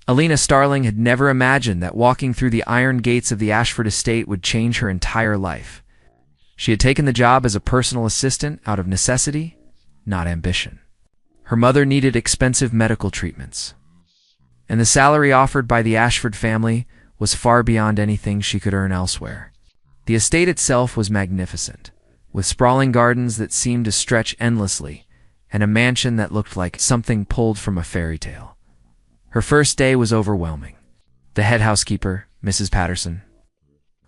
Alina Starling had never imagined that walking through the iron gates of the Ashford estate would change her entire life. She had taken the job as a personal assistant out of necessity, not ambition. Her mother needed expensive medical treatments, and the salary offered by the Ashford family was far beyond anything she could earn elsewhere. The estate itself was magnificent, with sprawling gardens that seemed to stretch endlessly, and a mansion that looked like something pulled from a fairy tale. Her first day was overwhelming. The head housekeeper, Mrs. Patterson,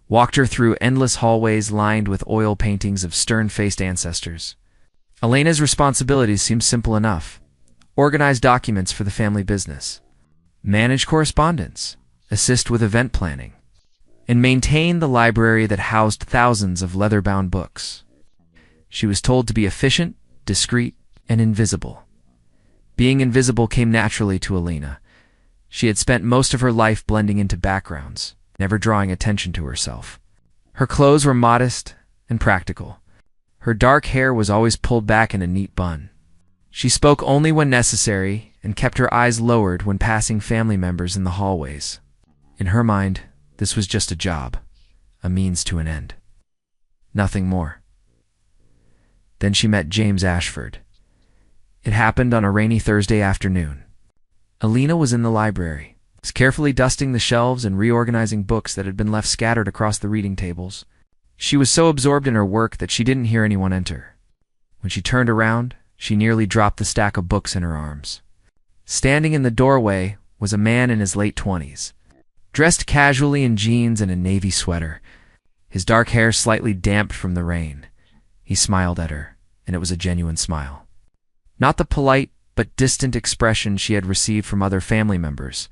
walked her through endless hallways lined with oil paintings of stern-faced ancestors. Elena's responsibilities seemed simple enough: organize documents for the family business, manage correspondence, assist with event planning, and maintain the library that housed thousands of leather-bound books. She was told to be efficient, discreet, and invisible. Being invisible came naturally to Alina. She had spent most of her life blending into backgrounds, never drawing attention to herself. Her clothes were modest and practical. Her dark hair was always pulled back in a neat bun. She spoke only when necessary and kept her eyes lowered when passing family members in the hallways. In her mind, this was just a job, a means to an end. Nothing more. Then she met James Ashford. It happened on a rainy Thursday afternoon. Alina was in the library, carefully dusting the shelves and reorganizing books that had been left scattered across the reading tables. She was so absorbed in her work that she didn't hear anyone enter. When she turned around, she nearly dropped the stack of books in her arms. Standing in the doorway was a man in his late 20s, dressed casually in jeans and a navy sweater, his dark hair slightly damp from the rain. He smiled at her, and it was a genuine smile. Not the polite but distant expression she had received from other family members.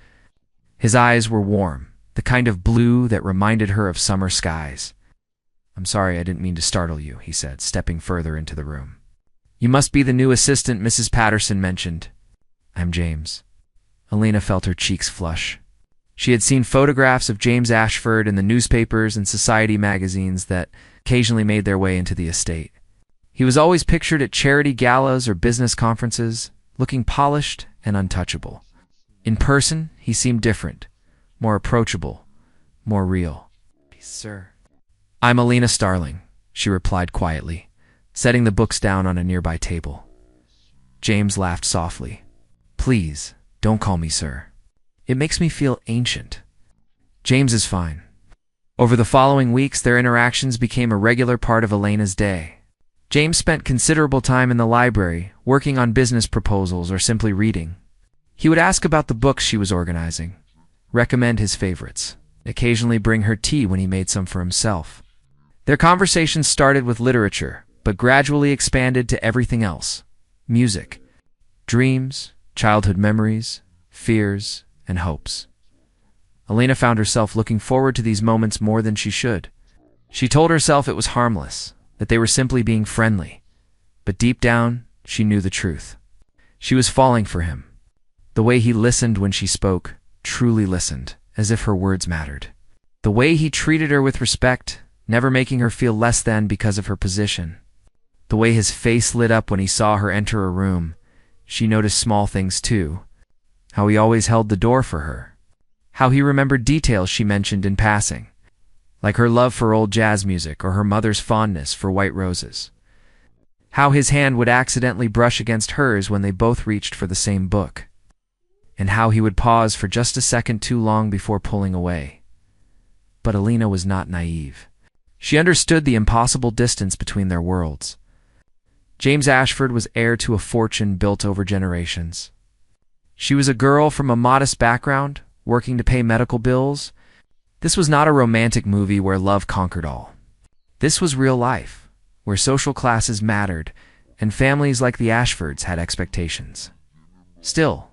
His eyes were warm, the kind of blue that reminded her of summer skies. "I'm sorry, I didn't mean to startle you," he said, stepping further into the room. "You must be the new assistant Mrs. Patterson mentioned." "I'm James." Alina felt her cheeks flush. She had seen photographs of James Ashford in the newspapers and society magazines that occasionally made their way into the estate. He was always pictured at charity galas or business conferences, looking polished and untouchable. In person, he seemed different, more approachable, more real. "Sir." "I'm Alina Starling," she replied quietly, setting the books down on a nearby table. James laughed softly. "Please, don't call me sir. It makes me feel ancient." James is fine. Over the following weeks, their interactions became a regular part of Elena's day. James spent considerable time in the library, working on business proposals or simply reading. He would ask about the books she was organizing, recommend his favorites, occasionally bring her tea when he made some for himself. Their conversations started with literature, but gradually expanded to everything else: music, dreams, childhood memories, fears, and hopes. Alina found herself looking forward to these moments more than she should. She told herself it was harmless, that they were simply being friendly, but deep down, she knew the truth. She was falling for him. The way he listened when she spoke, truly listened, as if her words mattered. The way he treated her with respect, never making her feel less than because of her position. The way his face lit up when he saw her enter a room. She noticed small things too. How he always held the door for her. How he remembered details she mentioned in passing, like her love for old jazz music or her mother's fondness for white roses. How his hand would accidentally brush against hers when they both reached for the same book. And how he would pause for just a second too long before pulling away. But Alina was not naive. She understood the impossible distance between their worlds. James Ashford was heir to a fortune built over generations. She was a girl from a modest background, working to pay medical bills. This was not a romantic movie where love conquered all. This was real life, where social classes mattered, and families like the Ashfords had expectations. Still,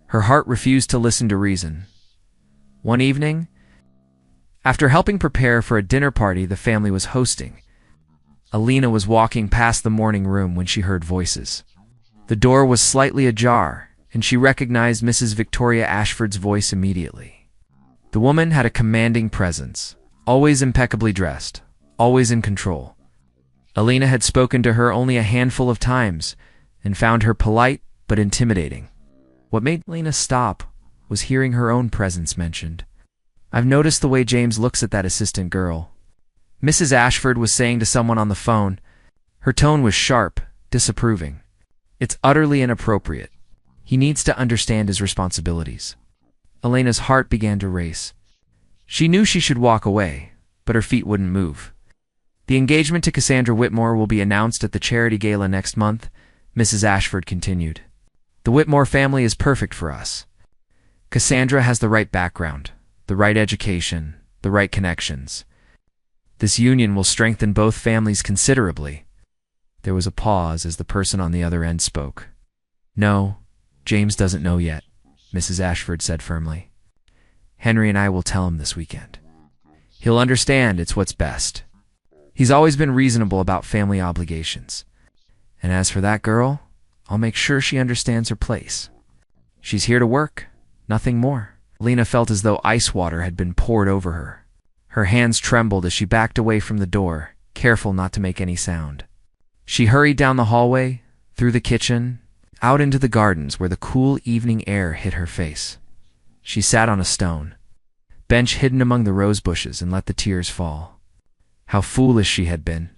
her heart refused to listen to reason. One evening, after helping prepare for a dinner party the family was hosting, Alina was walking past the morning room when she heard voices. The door was slightly ajar, and she recognized Mrs. Victoria Ashford's voice immediately. The woman had a commanding presence, always impeccably dressed, always in control. Alina had spoken to her only a handful of times, and found her polite but intimidating. What made Alina stop was hearing her own presence mentioned. "I've noticed the way James looks at that assistant girl," Mrs. Ashford was saying to someone on the phone. Her tone was sharp, disapproving. "It's utterly inappropriate. He needs to understand his responsibilities." Elena's heart began to race. She knew she should walk away, but her feet wouldn't move. "The engagement to Cassandra Whitmore will be announced at the charity gala next month," Mrs. Ashford continued. "The Whitmore family is perfect for us. Cassandra has the right background, the right education, the right connections. This union will strengthen both families considerably." There was a pause as the person on the other end spoke. "No, James doesn't know yet," Mrs. Ashford said firmly. "Henry and I will tell him this weekend. He'll understand it's what's best. He's always been reasonable about family obligations. And as for that girl, I'll make sure she understands her place. She's here to work, nothing more." Lena felt as though ice water had been poured over her. Her hands trembled as she backed away from the door, careful not to make any sound. She hurried down the hallway, through the kitchen, out into the gardens where the cool evening air hit her face. She sat on a stone bench hidden among the rose bushes and let the tears fall. How foolish she had been,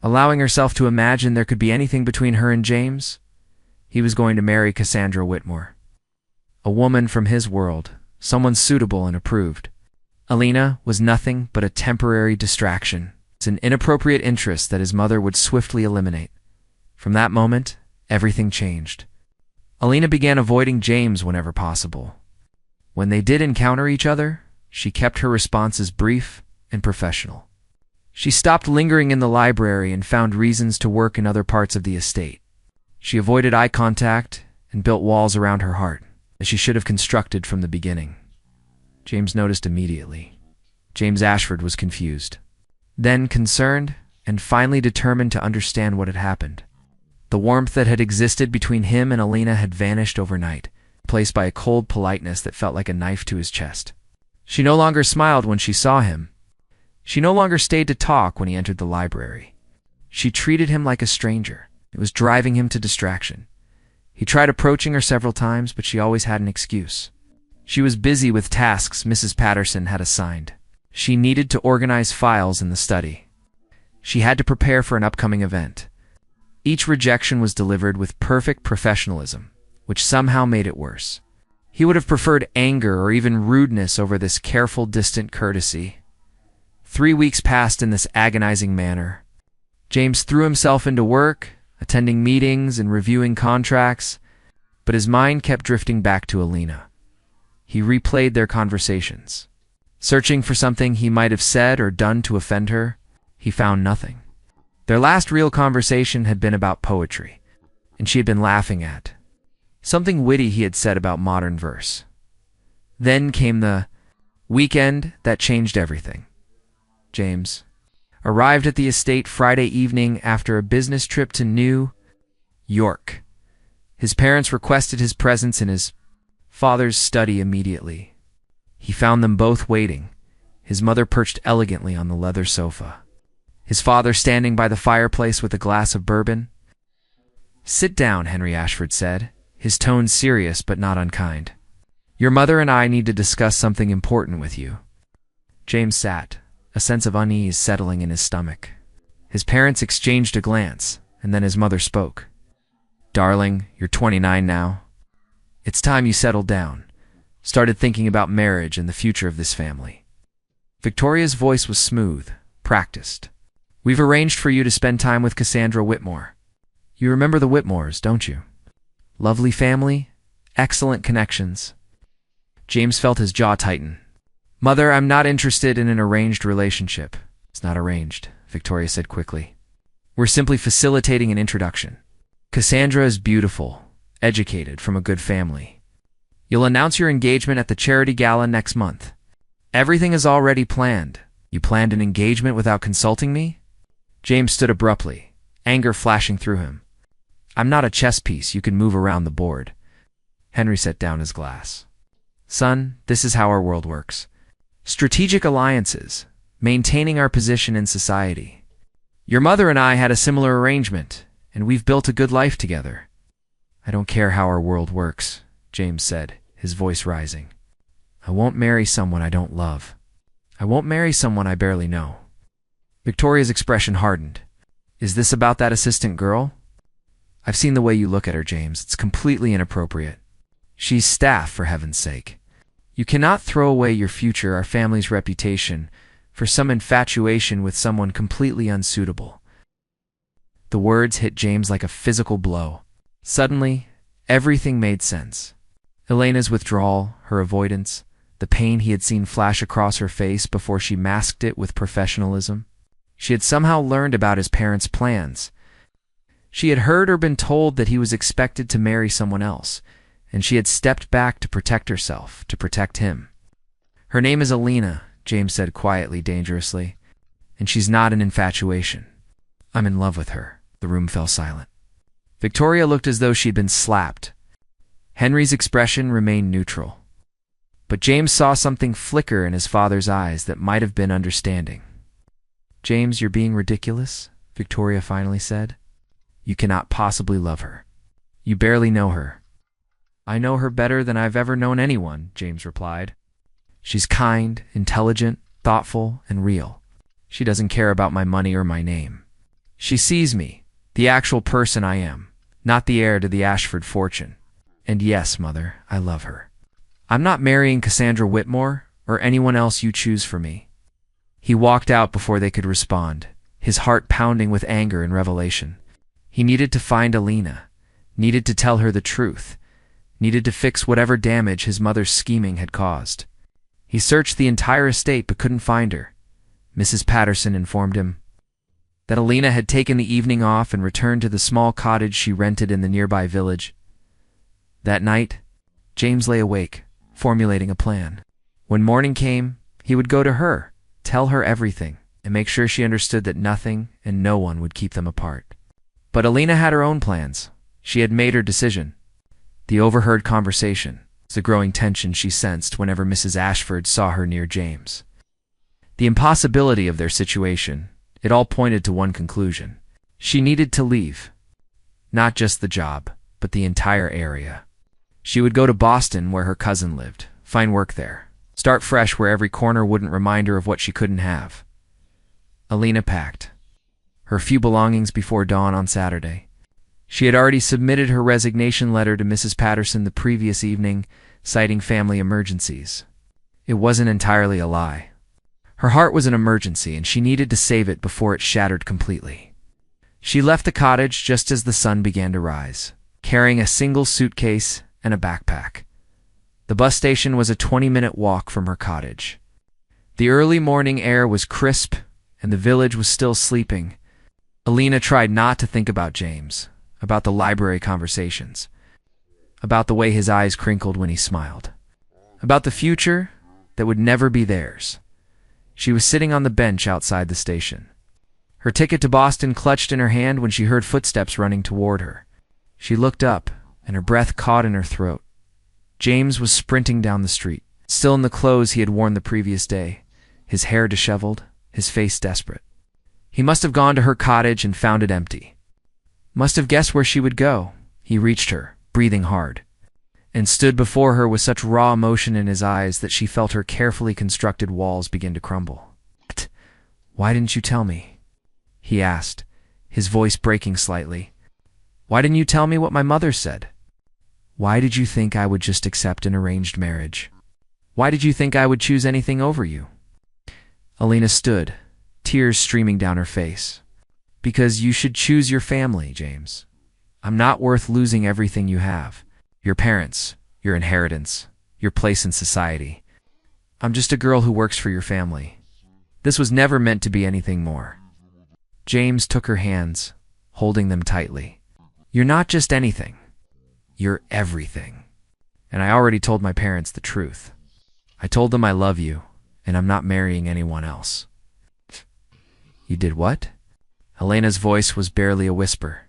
allowing herself to imagine there could be anything between her and James. He was going to marry Cassandra Whitmore, a woman from his world, someone suitable and approved. Elena was nothing but a temporary distraction. It's an inappropriate interest that his mother would swiftly eliminate. From that moment, everything changed. Elena began avoiding James whenever possible. When they did encounter each other, she kept her responses brief and professional. She stopped lingering in the library and found reasons to work in other parts of the estate. She avoided eye contact and built walls around her heart, as she should have constructed from the beginning. James noticed immediately. James Ashford was confused, then concerned, and finally determined to understand what had happened. The warmth that had existed between him and Elena had vanished overnight, replaced by a cold politeness that felt like a knife to his chest. She no longer smiled when she saw him. She no longer stayed to talk when he entered the library. She treated him like a stranger. It was driving him to distraction. He tried approaching her several times, but she always had an excuse. She was busy with tasks Mrs. Patterson had assigned. She needed to organize files in the study. She had to prepare for an upcoming event. Each rejection was delivered with perfect professionalism, which somehow made it worse. He would have preferred anger or even rudeness over this careful, distant courtesy. 3 weeks passed in this agonizing manner. James threw himself into work, attending meetings and reviewing contracts, but his mind kept drifting back to Elena. He replayed their conversations. Searching for something he might have said or done to offend her, he found nothing. Their last real conversation had been about poetry, and she had been laughing at something witty he had said about modern verse. Then came the weekend that changed everything. James arrived at the estate Friday evening after a business trip to New York. His parents requested his presence in his father's study immediately. He found them both waiting, his mother perched elegantly on the leather sofa, his father standing by the fireplace with a glass of bourbon. "Sit down," Henry Ashford said, his tone serious but not unkind. "Your mother and I need to discuss something important with you." James sat, a sense of unease settling in his stomach. His parents exchanged a glance, and then his mother spoke. "Darling, you're 29 now. It's time you settled down, started thinking about marriage and the future of this family." Victoria's voice was smooth, practiced. "We've arranged for you to spend time with Cassandra Whitmore. You remember the Whitmores, don't you? Lovely family, excellent connections." James felt his jaw tighten. "Mother, I'm not interested in an arranged relationship." "It's not arranged," Victoria said quickly. "We're simply facilitating an introduction. Cassandra is beautiful, educated, from a good family. You'll announce your engagement at the charity gala next month. Everything is already planned. You planned an engagement without consulting me?" James stood abruptly, anger flashing through him. "I'm not a chess piece you can move around the board." Henry set down his glass. "Son, this is how our world works. Strategic alliances, maintaining our position in society. Your mother and I had a similar arrangement, and we've built a good life together." "I don't care how our world works," James said, his voice rising. I won't marry someone I don't love. I won't marry someone I barely know. Victoria's expression hardened. Is this about that assistant girl? I've seen the way you look at her, James. It's completely inappropriate. She's staff, for heaven's sake. You cannot throw away your future, our family's reputation, for some infatuation with someone completely unsuitable. The words hit James like a physical blow. Suddenly, everything made sense. Elena's withdrawal, her avoidance, the pain he had seen flash across her face before she masked it with professionalism. She had somehow learned about his parents' plans. She had heard or been told that he was expected to marry someone else, and she had stepped back to protect herself, to protect him. Her name is Elena, James said quietly, dangerously, and she's not an infatuation. I'm in love with her. The room fell silent. Victoria looked as though she'd been slapped. Henry's expression remained neutral. But James saw something flicker in his father's eyes that might have been understanding. James, you're being ridiculous, Victoria finally said. You cannot possibly love her. You barely know her. I know her better than I've ever known anyone, James replied. She's kind, intelligent, thoughtful, and real. She doesn't care about my money or my name. She sees me, the actual person I am, not the heir to the Ashford fortune. And yes, Mother, I love her. I'm not marrying Cassandra Whitmore or anyone else you choose for me. He walked out before they could respond, his heart pounding with anger and revelation. He needed to find Elena, needed to tell her the truth, needed to fix whatever damage his mother's scheming had caused. He searched the entire estate but couldn't find her. Mrs. Patterson informed him that Elena had taken the evening off and returned to the small cottage she rented in the nearby village. That night, James lay awake, formulating a plan. When morning came, he would go to her, tell her everything, and make sure she understood that nothing and no one would keep them apart. But Elena had her own plans. She had made her decision. The overheard conversation, the growing tension she sensed whenever Mrs. Ashford saw her near James. The impossibility of their situation, it all pointed to one conclusion. She needed to leave. Not just the job, but the entire area. She would go to Boston, where her cousin lived, find work there, start fresh where every corner wouldn't remind her of what she couldn't have. Elena packed her few belongings before dawn on Saturday. She had already submitted her resignation letter to Mrs. Patterson the previous evening, citing family emergencies. It wasn't entirely a lie. Her heart was an emergency, and she needed to save it before it shattered completely. She left the cottage just as the sun began to rise, carrying a single suitcase and a backpack. The bus station was a 20-minute walk from her cottage. The early morning air was crisp, and the village was still sleeping. Elena tried not to think about James, about the library conversations, about the way his eyes crinkled when he smiled, about the future that would never be theirs. She was sitting on the bench outside the station. Her ticket to Boston clutched in her hand when she heard footsteps running toward her. She looked up, and her breath caught in her throat. James was sprinting down the street, still in the clothes he had worn the previous day, his hair disheveled, his face desperate. He must have gone to her cottage and found it empty. Must have guessed where she would go. He reached her, breathing hard, and stood before her with such raw emotion in his eyes that she felt her carefully constructed walls begin to crumble. "Why didn't you tell me?" he asked, his voice breaking slightly. "Why didn't you tell me what my mother said? Why did you think I would just accept an arranged marriage? Why did you think I would choose anything over you?" Elena stood, tears streaming down her face. "Because you should choose your family, James. I'm not worth losing everything you have. Your parents, your inheritance, your place in society. I'm just a girl who works for your family. This was never meant to be anything more." James took her hands, holding them tightly. "You're not just anything. You're everything. And I already told my parents the truth. I told them I love you, and I'm not marrying anyone else." "You did what?" Elena's voice was barely a whisper.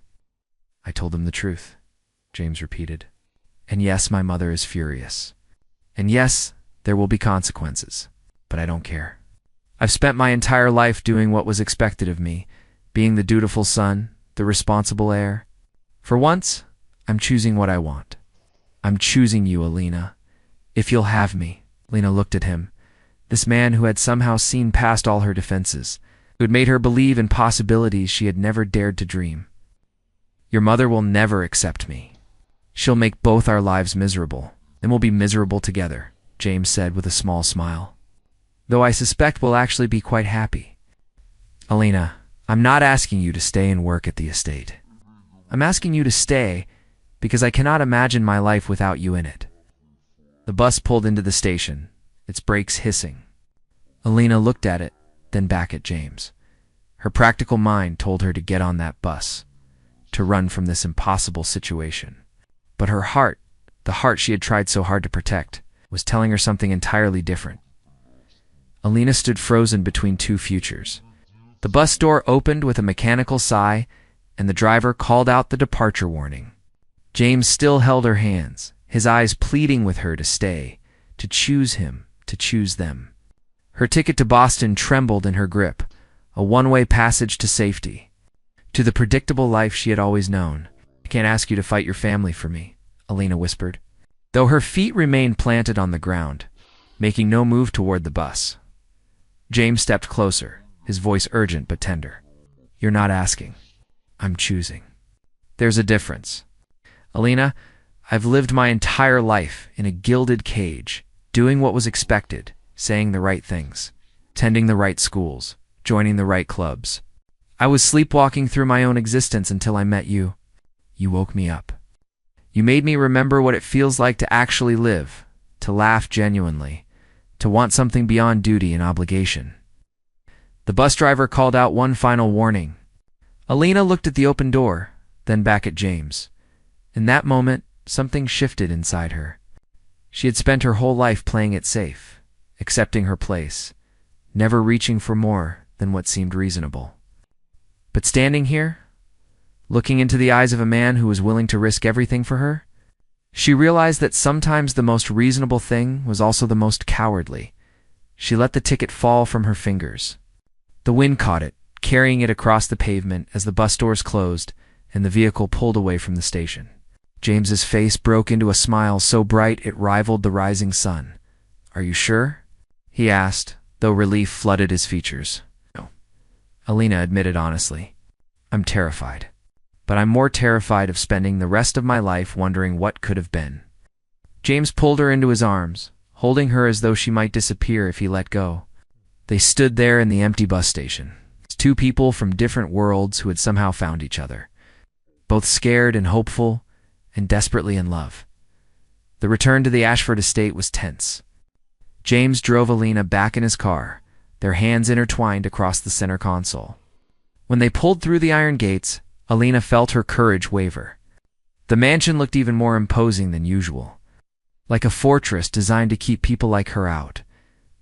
"I told them the truth," James repeated. "And yes, my mother is furious. And yes, there will be consequences, but I don't care. I've spent my entire life doing what was expected of me, being the dutiful son, the responsible heir. For once, I'm choosing what I want. I'm choosing you, Elena, If you'll have me. Lena looked at him. This man who had somehow seen past all her defenses, who had made her believe in possibilities she had never dared to dream. Your mother will never accept me. She'll make both our lives miserable, and we'll be miserable together, James said with a small smile. Though I suspect we'll actually be quite happy. Alina, I'm not asking you to stay and work at the estate. I'm asking you to stay because I cannot imagine my life without you in it. The bus pulled into the station, its brakes hissing. Alina looked at it, then back at James. Her practical mind told her to get on that bus, to run from this impossible situation. But her heart, the heart she had tried so hard to protect, was telling her something entirely different. Alina stood frozen between two futures. The bus door opened with a mechanical sigh, and the driver called out the departure warning. James still held her hands, his eyes pleading with her to stay, to choose him, to choose them. Her ticket to Boston trembled in her grip, a one-way passage to safety, to the predictable life she had always known. I can't ask you to fight your family for me, Alina whispered, though her feet remained planted on the ground, making no move toward the bus. James stepped closer, his voice urgent but tender. You're not asking. I'm choosing. There's a difference. Alina, I've lived my entire life in a gilded cage, doing what was expected, saying the right things, attending the right schools, joining the right clubs. I was sleepwalking through my own existence until I met you. You woke me up. You made me remember what it feels like to actually live, to laugh genuinely, to want something beyond duty and obligation. The bus driver called out one final warning. Alina looked at the open door, then back at James. In that moment, something shifted inside her. She had spent her whole life playing it safe, accepting her place, never reaching for more than what seemed reasonable. But standing here, looking into the eyes of a man who was willing to risk everything for her, she realized that sometimes the most reasonable thing was also the most cowardly. She let the ticket fall from her fingers. The wind caught it, carrying it across the pavement as the bus doors closed and the vehicle pulled away from the station. James's face broke into a smile so bright it rivaled the rising sun. Are you sure? He asked, though relief flooded his features. No, Alina admitted honestly. I'm terrified. But I'm more terrified of spending the rest of my life wondering what could have been. James pulled her into his arms, holding her as though she might disappear if he let go. They stood there in the empty bus station, two people from different worlds who had somehow found each other, both scared and hopeful, and desperately in love. The return to the Ashford estate was tense. James drove Alina back in his car, their hands intertwined across the center console. When they pulled through the iron gates, Alina felt her courage waver. The mansion looked even more imposing than usual, like a fortress designed to keep people like her out.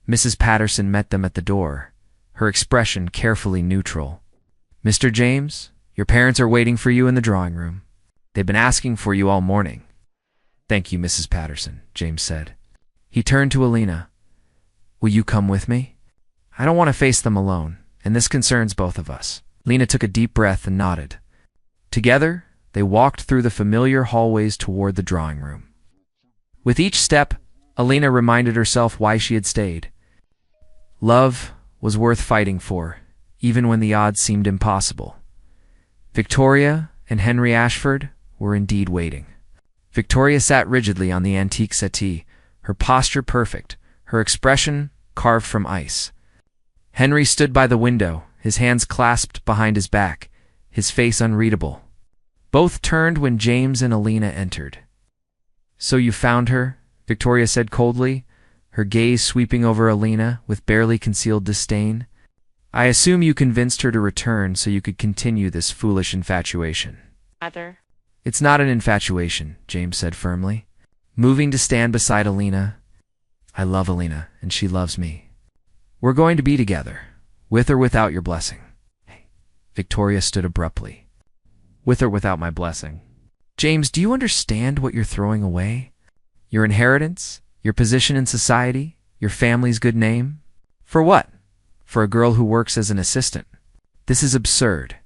Mrs. Patterson met them at the door, her expression carefully neutral. Mr. James, your parents are waiting for you in the drawing room. They've been asking for you all morning. Thank you, Mrs. Patterson, James said. He turned to Alina. Will you come with me? I don't want to face them alone, and this concerns both of us. Alina took a deep breath and nodded. Together, they walked through the familiar hallways toward the drawing room. With each step, Alina reminded herself why she had stayed. Love was worth fighting for, even when the odds seemed impossible. Victoria and Henry Ashford were indeed waiting. Victoria sat rigidly on the antique settee, her posture perfect, her expression carved from ice. Henry stood by the window, his hands clasped behind his back, his face unreadable. Both turned when James and Alina entered. So you found her? Victoria said coldly, her gaze sweeping over Alina with barely concealed disdain. I assume you convinced her to return so you could continue this foolish infatuation. Mother. It's not an infatuation, James said firmly, moving to stand beside Alina. I love Alina, and she loves me. We're going to be together, with or without your blessing. Victoria stood abruptly. With or without my blessing. James, do you understand what you're throwing away? Your inheritance? Your position in society? Your family's good name? For what? For a girl who works as an assistant. This is absurd.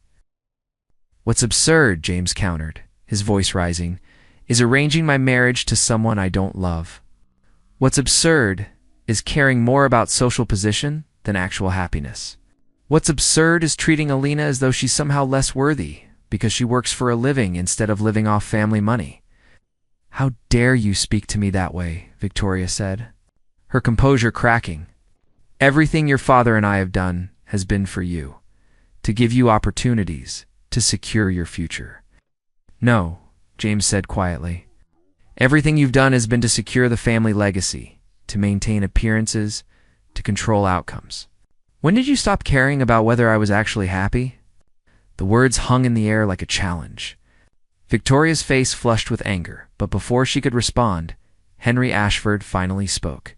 What's absurd, James countered, his voice rising, is arranging my marriage to someone I don't love. What's absurd is caring more about social position than actual happiness. What's absurd is treating Alina as though she's somehow less worthy because she works for a living instead of living off family money. "How dare you speak to me that way?" Victoria said, her composure cracking. "Everything your father and I have done has been for you, to give you opportunities, to secure your future." "No," James said quietly. "Everything you've done has been to secure the family legacy, to maintain appearances, to control outcomes. When did you stop caring about whether I was actually happy?" The words hung in the air like a challenge. Victoria's face flushed with anger, but before she could respond, Henry Ashford finally spoke.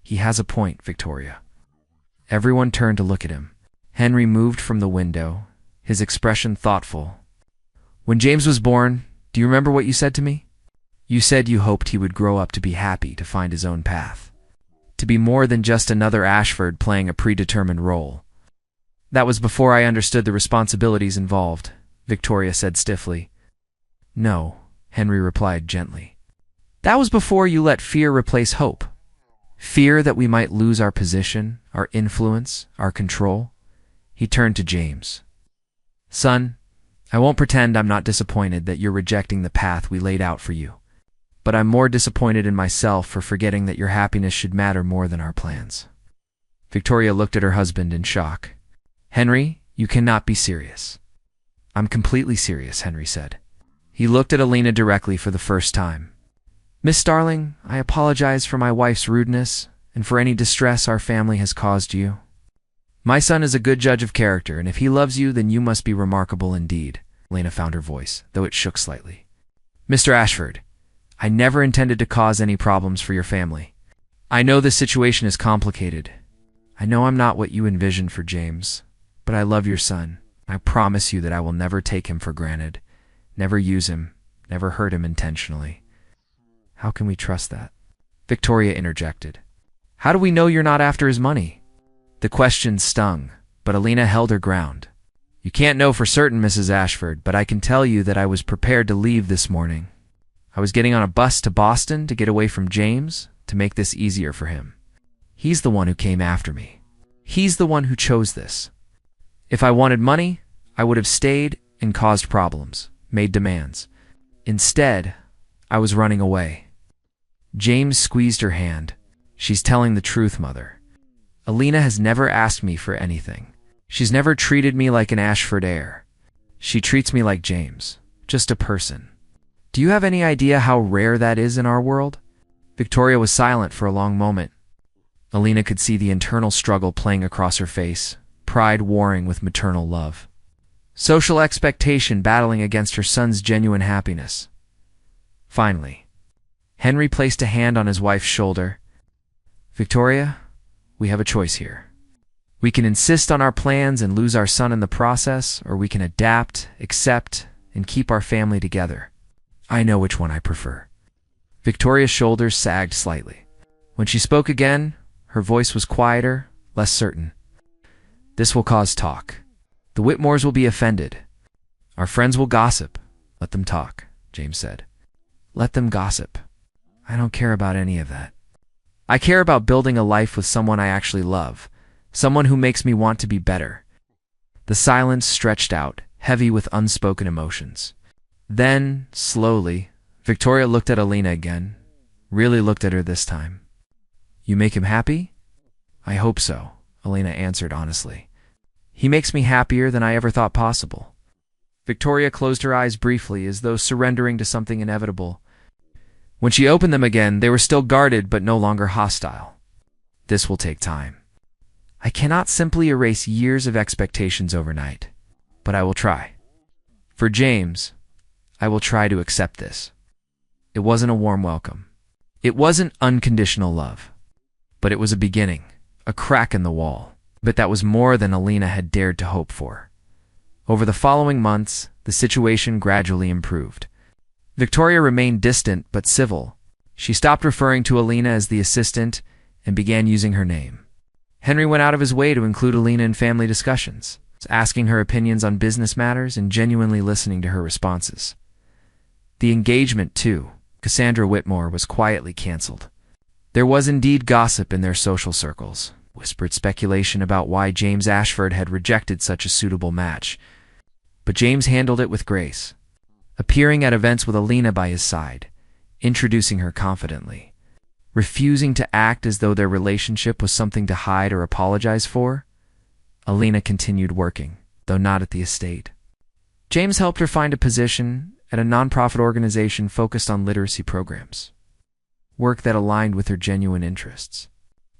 "He has a point, Victoria." Everyone turned to look at him. Henry moved from the window, his expression thoughtful. "When James was born, do you remember what you said to me? You said you hoped he would grow up to be happy, to find his own path, to be more than just another Ashford playing a predetermined role." "That was before I understood the responsibilities involved," Victoria said stiffly. "No," Henry replied gently. "That was before you let fear replace hope. Fear that we might lose our position, our influence, our control." He turned to James. "Son, I won't pretend I'm not disappointed that you're rejecting the path we laid out for you. But I'm more disappointed in myself for forgetting that your happiness should matter more than our plans." Victoria looked at her husband in shock. "Henry, you cannot be serious." "I'm completely serious," Henry said. He looked at Alina directly for the first time. "Miss Starling, I apologize for my wife's rudeness and for any distress our family has caused you. My son is a good judge of character, and if he loves you, then you must be remarkable indeed." Alina found her voice, though it shook slightly. "Mr. Ashford, I never intended to cause any problems for your family. I know this situation is complicated. I know I'm not what you envisioned for James, but I love your son. I promise you that I will never take him for granted, never use him, never hurt him intentionally." "How can we trust that?" Victoria interjected. "How do we know you're not after his money?" The question stung, but Alina held her ground. "You can't know for certain, Mrs. Ashford, but I can tell you that I was prepared to leave this morning. I was getting on a bus to Boston to get away from James, to make this easier for him. He's the one who came after me. He's the one who chose this. If I wanted money, I would have stayed and caused problems, made demands. Instead, I was running away." James squeezed her hand. "She's telling the truth, Mother. Alina has never asked me for anything. She's never treated me like an Ashford heir. She treats me like James, just a person. Do you have any idea how rare that is in our world?" Victoria was silent for a long moment. Alina could see the internal struggle playing across her face, pride warring with maternal love. Social expectation battling against her son's genuine happiness. Finally, Henry placed a hand on his wife's shoulder. "Victoria, we have a choice here. We can insist on our plans and lose our son in the process, or we can adapt, accept, and keep our family together. I know which one I prefer." Victoria's shoulders sagged slightly. When she spoke again, her voice was quieter, less certain. "This will cause talk. The Whitmores will be offended. Our friends will gossip. Let them talk," James said. "Let them gossip. I don't care about any of that. I care about building a life with someone I actually love, someone who makes me want to be better." The silence stretched out, heavy with unspoken emotions. Then, slowly, Victoria looked at Alina again, really looked at her this time. "You make him happy?" "I hope so," Alina answered honestly. "He makes me happier than I ever thought possible." Victoria closed her eyes briefly, as though surrendering to something inevitable. When she opened them again, they were still guarded but no longer hostile. "This will take time. I cannot simply erase years of expectations overnight, but I will try. For James, I will try to accept this. It wasn't a warm welcome. It wasn't unconditional love. But it was a beginning, a crack in the wall. But that was more than Alina had dared to hope for. Over the following months, the situation gradually improved. Victoria remained distant but civil. She stopped referring to Alina as the assistant and began using her name. Henry went out of his way to include Alina in family discussions, asking her opinions on business matters and genuinely listening to her responses. The engagement, too, Cassandra Whitmore, was quietly canceled. There was indeed gossip in their social circles, whispered speculation about why James Ashford had rejected such a suitable match. But James handled it with grace, appearing at events with Alina by his side, introducing her confidently, refusing to act as though their relationship was something to hide or apologize for. Alina continued working, though not at the estate. James helped her find a position at a nonprofit organization focused on literacy programs, work that aligned with her genuine interests.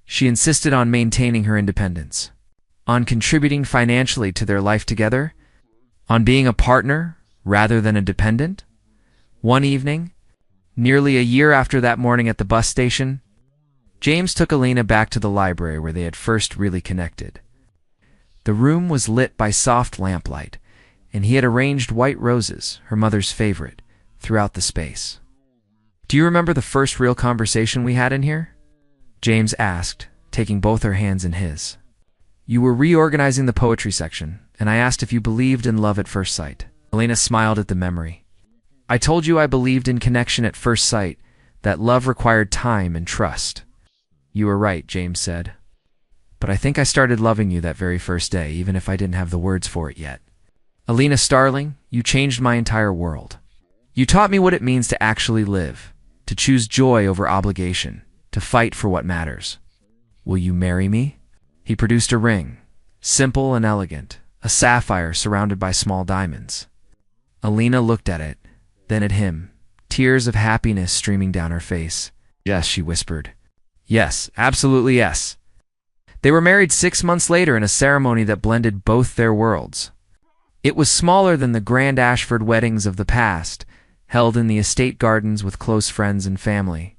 She insisted on maintaining her independence, on contributing financially to their life together, on being a partner rather than a dependent. One evening, nearly a year after that morning at the bus station, James took Alina back to the library where they had first really connected. The room was lit by soft lamplight, and he had arranged white roses, her mother's favorite, throughout the space. "Do you remember the first real conversation we had in here?" James asked, taking both her hands in his. "You were reorganizing the poetry section, and I asked if you believed in love at first sight." Alina smiled at the memory. "I told you I believed in connection at first sight, that love required time and trust." "You were right," James said. "But I think I started loving you that very first day, even if I didn't have the words for it yet. Alina Starling, you changed my entire world. You taught me what it means to actually live, to choose joy over obligation, to fight for what matters. Will you marry me?" He produced a ring, simple and elegant, a sapphire surrounded by small diamonds. Alina looked at it, then at him, tears of happiness streaming down her face. "Yes," she whispered. "Yes, absolutely yes." They were married 6 months later in a ceremony that blended both their worlds. It was smaller than the grand Ashford weddings of the past, held in the estate gardens with close friends and family.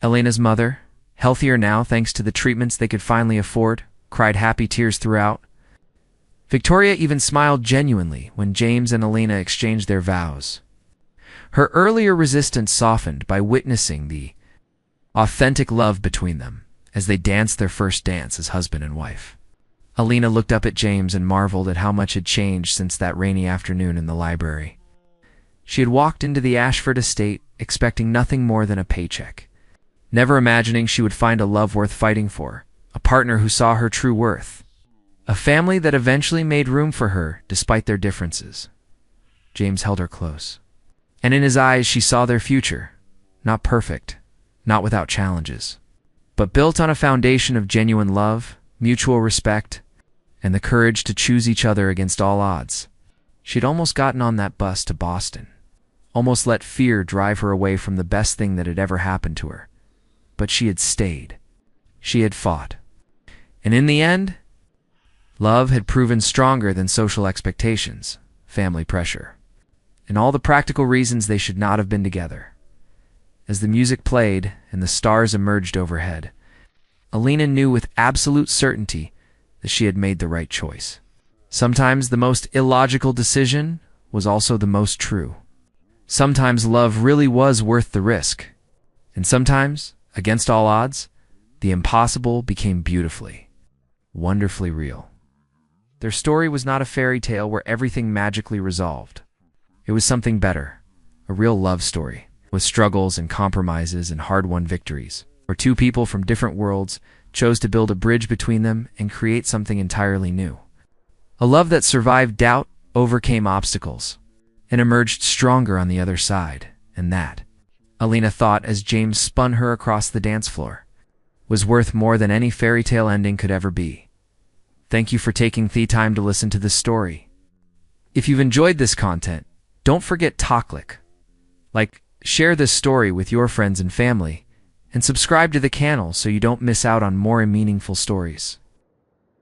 Alina's mother, healthier now thanks to the treatments they could finally afford, cried happy tears throughout. Victoria even smiled genuinely when James and Alina exchanged their vows. Her earlier resistance softened by witnessing the authentic love between them as they danced their first dance as husband and wife. Alina looked up at James and marveled at how much had changed since that rainy afternoon in the library. She had walked into the Ashford estate expecting nothing more than a paycheck, never imagining she would find a love worth fighting for, a partner who saw her true worth, a family that eventually made room for her despite their differences. James held her close, and in his eyes she saw their future, not perfect, not without challenges, but built on a foundation of genuine love, mutual respect, and the courage to choose each other against all odds. She'd almost gotten on that bus to Boston, almost let fear drive her away from the best thing that had ever happened to her. But she had stayed. She had fought. And in the end, love had proven stronger than social expectations, family pressure, and all the practical reasons they should not have been together. As the music played and the stars emerged overhead, Alina knew with absolute certainty that she had made the right choice. Sometimes the most illogical decision was also the most true. Sometimes love really was worth the risk. And sometimes, against all odds, the impossible became beautifully, wonderfully real. Their story was not a fairy tale where everything magically resolved. It was something better, a real love story, with struggles and compromises and hard-won victories, where two people from different worlds chose to build a bridge between them and create something entirely new. A love that survived doubt, overcame obstacles, and emerged stronger on the other side, and that, Alina thought as James spun her across the dance floor, was worth more than any fairy tale ending could ever be. Thank you for taking the time to listen to this story. If you've enjoyed this content, don't forget to share this story with your friends and family, and subscribe to the channel so you don't miss out on more meaningful stories.